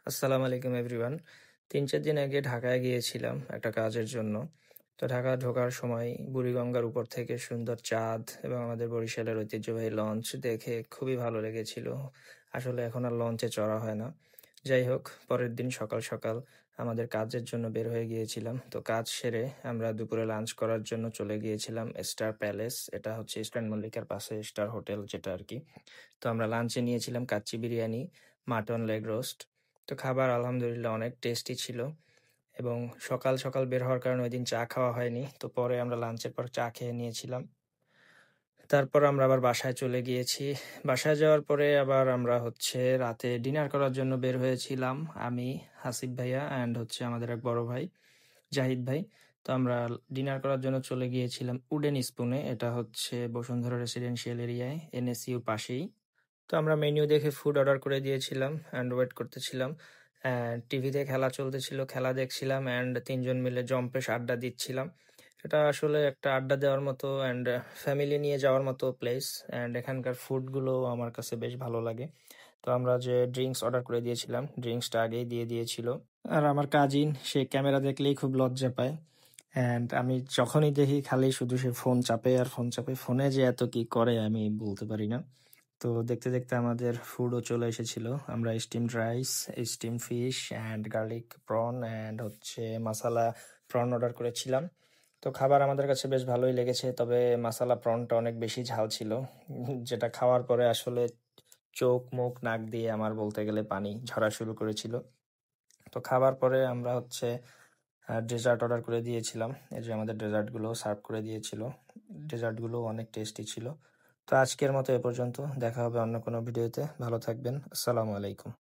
আসসালামু আলাইকুম এভরিওয়ান। ৩-৪ দিন আগে ঢাকায় গিয়েছিলাম একটা কাজের জন্য। তো ঢাকা ঢোকার সময় বুড়িগঙ্গার উপর থেকে সুন্দর চাঁদ এবং আমাদের বরিশালের ঐতিহ্যবাহী লঞ্চ দেখে খুবই ভালো লেগেছিল। আসলে এখন আর লঞ্চে চড়া হয় না। যাই হোক, পরের দিন সকাল সকাল আমাদের কাজের জন্য বের হয়ে গিয়েছিলাম। তো কাজ সেরে আমরা দুপুরে লাঞ্চ করার জন্য চলে গিয়েছিলাম স্টার প্যালেস। এটা হচ্ছে ইস্টার্ন মল্লিকার পাশে স্টার হোটেল যেটা আর কি। তো আমরা লাঞ্চে নিয়েছিলাম kacchi biryani, mutton leg roast. তো খাবার আলহামদুলিল্লাহ অনেক টেস্টি ছিল এবং সকাল সকাল বের হওয়ার কারণে ওইদিন চা খাওয়া হয়নি। তো পরে আমরা লাঞ্চের পর চা খেয়ে নিয়েছিলাম। তারপর আমরা আবার বাসায় চলে গিয়েছি। বাসায় যাওয়ার পরে আবার আমরা হচ্ছে রাতে ডিনার করার জন্য বের হয়েছিলাম। আমি, হাসিব ভাইয়া অ্যান্ড হচ্ছে আমাদের এক বড় ভাই জাহিদ ভাই। তো আমরা ডিনার করার জন্য চলে গিয়েছিলাম উডেন স্পুনে। এটা হচ্ছে বসুন্ধরা রেসিডেন্সিয়াল এরিয়ায় এনএসইউর পাশেই। তো আমরা মেনু দেখে ফুড অর্ডার করে দিয়েছিলাম অ্যান্ড ওয়েট করতেছিলাম। টিভিতে খেলা চলতেছিল, খেলা দেখছিলাম অ্যান্ড তিনজন মিলে জম্পেশ আড্ডা দিচ্ছিলাম। এটা আসলে একটা আড্ডা দেওয়ার মতো অ্যান্ড ফ্যামিলি নিয়ে যাওয়ার মতো প্লেস অ্যান্ড এখানকার ফুডগুলো আমার কাছে বেশ ভালো লাগে। তো আমরা যে ড্রিঙ্কস অর্ডার করে দিয়েছিলাম, ড্রিঙ্কসটা আগেই দিয়ে দিয়েছিল। আর আমার কাজিন সে ক্যামেরা দেখলেই খুব লজ্জা পায় অ্যান্ড আমি যখনই দেখি খালি শুধু সে ফোন চাপে আর ফোন চাপে। ফোনে যে এত কি করে আমি বলতে পারি না। তো দেখতে দেখতে আমাদের ফুডও চলে এসেছিল। আমরা steamed rice, steam fish and garlic prawn and হচ্ছে মাসালা প্রন অর্ডার করেছিলাম। তো খাবার আমাদের কাছে বেশ ভালোই লেগেছে, তবে মাসালা প্রনটা অনেক বেশি ঝাল ছিল। যেটা খাওয়ার পরে আসলে চোখ মুখ নাক দিয়ে আমার বলতে গেলে পানি ঝরা শুরু করেছিল। তো খাবার পরে আমরা হচ্ছে ডেজার্ট অর্ডার করে দিয়েছিলাম। এই যে আমাদের ডেজার্টগুলো সার্ভ করে দিয়েছিল। ডেজার্টগুলো অনেক টেস্টি ছিল। তো আজকের মতো এ পর্যন্ত। দেখা হবে অন্য কোনো ভিডিওতে। ভালো থাকবেন। আসসালামু আলাইকুম।